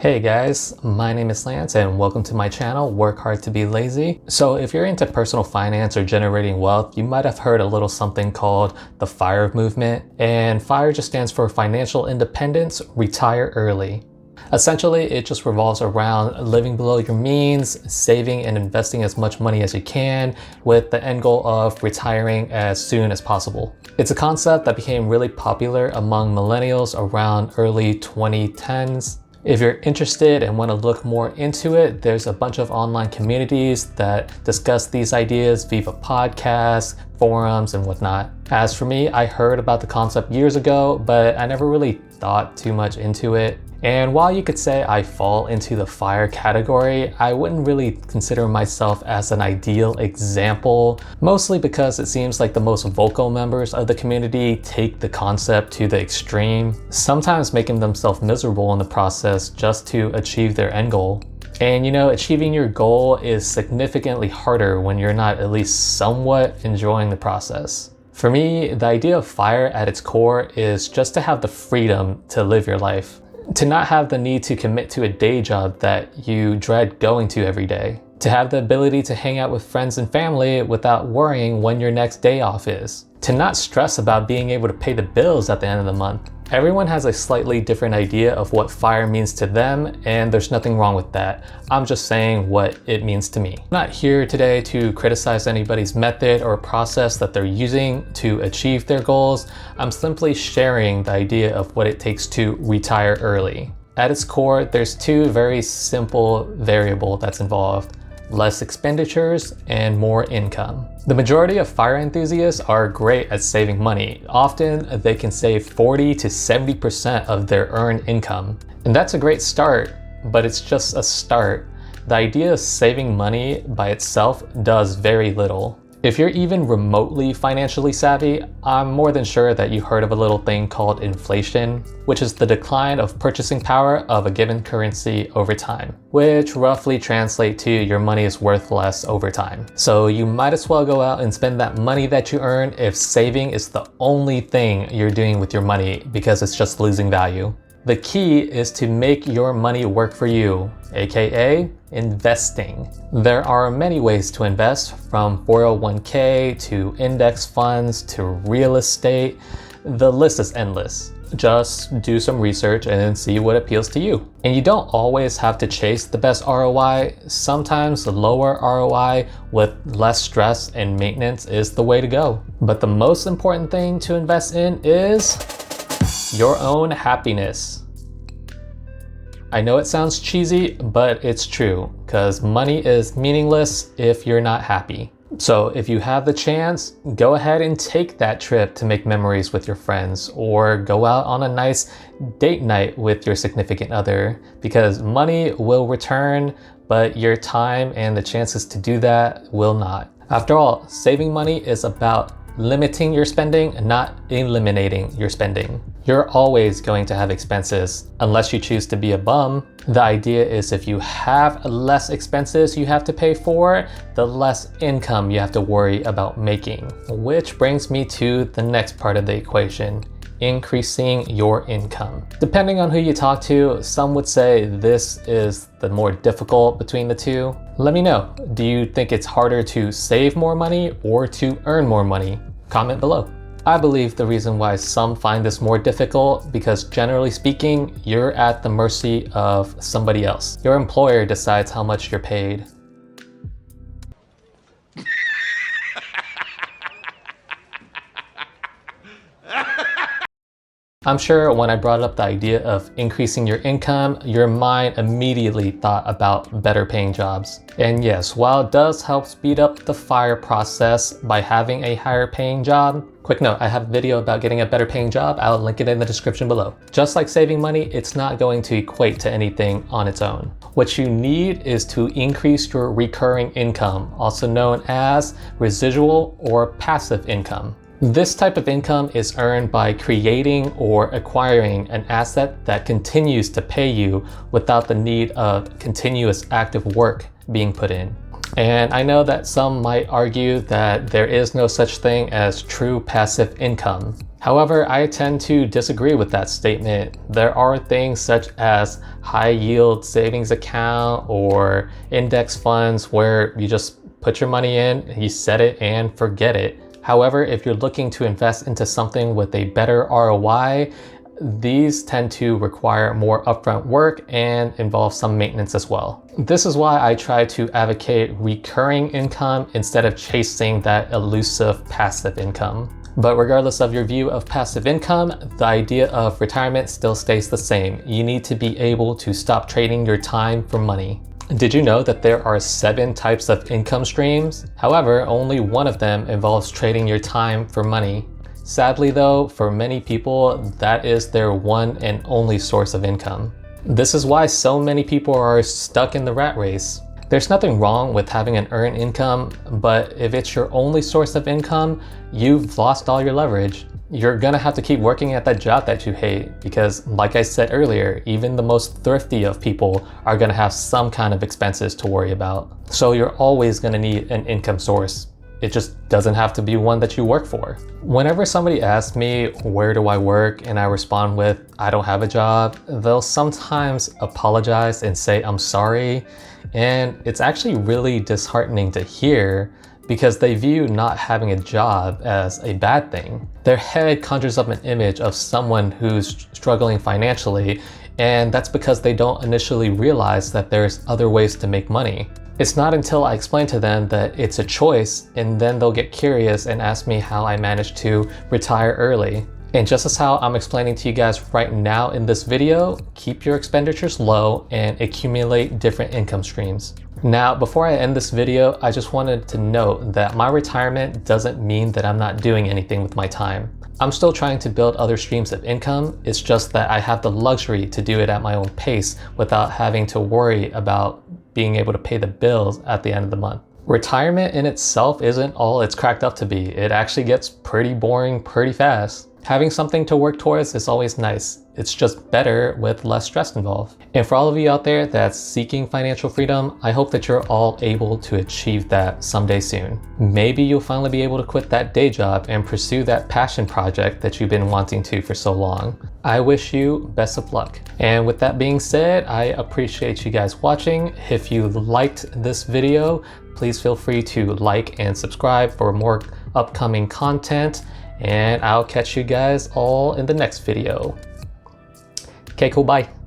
Hey guys, my name is Lance and welcome to my channel, Work Hard to Be Lazy. So if you're into personal finance or generating wealth, you might have heard a little something called the FIRE movement. And FIRE just stands for Financial Independence, Retire Early. Essentially, it just revolves around living below your means, saving and investing as much money as you can with the end goal of retiring as soon as possible. It's a concept that became really popular among millennials around early 2010s. If you're interested and want to look more into it, there's a bunch of online communities that discuss these ideas via podcasts, forums, and whatnot. As for me, I heard about the concept years ago, but I never really thought too much into it. And while you could say I fall into the FIRE category, I wouldn't really consider myself as an ideal example, mostly because it seems like the most vocal members of the community take the concept to the extreme, sometimes making themselves miserable in the process just to achieve their end goal. And you know, achieving your goal is significantly harder when you're not at least somewhat enjoying the process. For me, the idea of FIRE at its core is just to have the freedom to live your life. To not have the need to commit to a day job that you dread going to every day. To have the ability to hang out with friends and family without worrying when your next day off is. To not stress about being able to pay the bills at the end of the month. Everyone has a slightly different idea of what FIRE means to them, and there's nothing wrong with that. I'm just saying what it means to me. I'm not here today to criticize anybody's method or process that they're using to achieve their goals. I'm simply sharing the idea of what it takes to retire early. At its core, there's two very simple variables that's involved. Less expenditures and more income. The majority of FIRE enthusiasts are great at saving money. Often they can save 40 to 70% of their earned income. And that's a great start, but it's just a start. The idea of saving money by itself does very little. If you're even remotely financially savvy, I'm more than sure that you heard of a little thing called inflation, which is the decline of purchasing power of a given currency over time, which roughly translates to your money is worth less over time. So you might as well go out and spend that money that you earn if saving is the only thing you're doing with your money because it's just losing value. The key is to make your money work for you, aka investing. There are many ways to invest, from 401k to index funds to real estate. The list is endless. Just do some research and see what appeals to you. And you don't always have to chase the best ROI. Sometimes the lower ROI with less stress and maintenance is the way to go. But the most important thing to invest in is your own happiness. I know it sounds cheesy, but it's true, because money is meaningless if you're not happy. So if you have the chance, go ahead and take that trip to make memories with your friends, or go out on a nice date night with your significant other, because money will return, but your time and the chances to do that will not. After all, saving money is about limiting your spending, not eliminating your spending. You're always going to have expenses unless you choose to be a bum. The idea is if you have less expenses you have to pay for, the less income you have to worry about making. Which brings me to the next part of the equation, increasing your income. Depending on who you talk to, some would say this is the more difficult between the two. Let me know, do you think it's harder to save more money or to earn more money? Comment below. I believe the reason why some find this more difficult because generally speaking, you're at the mercy of somebody else. Your employer decides how much you're paid. I'm sure when I brought up the idea of increasing your income, your mind immediately thought about better paying jobs. And yes, while it does help speed up the FIRE process by having a higher paying job, quick note, I have a video about getting a better paying job. I'll link it in the description below. Just like saving money, it's not going to equate to anything on its own. What you need is to increase your recurring income, also known as residual or passive income. This type of income is earned by creating or acquiring an asset that continues to pay you without the need of continuous active work being put in. And I know that some might argue that there is no such thing as true passive income. However, I tend to disagree with that statement. There are things such as high yield savings account or index funds where you just put your money in, you set it and forget it. However, if you're looking to invest into something with a better ROI, these tend to require more upfront work and involve some maintenance as well. This is why I try to advocate recurring income instead of chasing that elusive passive income. But regardless of your view of passive income, the idea of retirement still stays the same. You need to be able to stop trading your time for money. Did you know that there are 7 types of income streams? However, only one of them involves trading your time for money. Sadly though, for many people, that is their one and only source of income. This is why so many people are stuck in the rat race. There's nothing wrong with having an earned income, but if it's your only source of income, you've lost all your leverage. You're gonna have to keep working at that job that you hate because, like I said earlier, even the most thrifty of people are gonna have some kind of expenses to worry about. So you're always gonna need an income source. It just doesn't have to be one that you work for. Whenever somebody asks me, where do I work? And I respond with, I don't have a job, they'll sometimes apologize and say, I'm sorry. And it's actually really disheartening to hear because they view not having a job as a bad thing. Their head conjures up an image of someone who's struggling financially, and that's because they don't initially realize that there's other ways to make money. It's not until I explain to them that it's a choice, and then they'll get curious and ask me how I managed to retire early. And just as how I'm explaining to you guys right now in this video, keep your expenditures low and accumulate different income streams. Now, before I end this video, I just wanted to note that my retirement doesn't mean that I'm not doing anything with my time. I'm still trying to build other streams of income. It's just that I have the luxury to do it at my own pace without having to worry about being able to pay the bills at the end of the month. Retirement in itself isn't all it's cracked up to be. It actually gets pretty boring pretty fast. Having something to work towards is always nice. It's just better with less stress involved. And for all of you out there that's seeking financial freedom, I hope that you're all able to achieve that someday soon. Maybe you'll finally be able to quit that day job and pursue that passion project that you've been wanting to for so long. I wish you best of luck. And with that being said, I appreciate you guys watching. If you liked this video, please feel free to like and subscribe for more upcoming content. And I'll catch you guys all in the next video. Okay, cool, bye.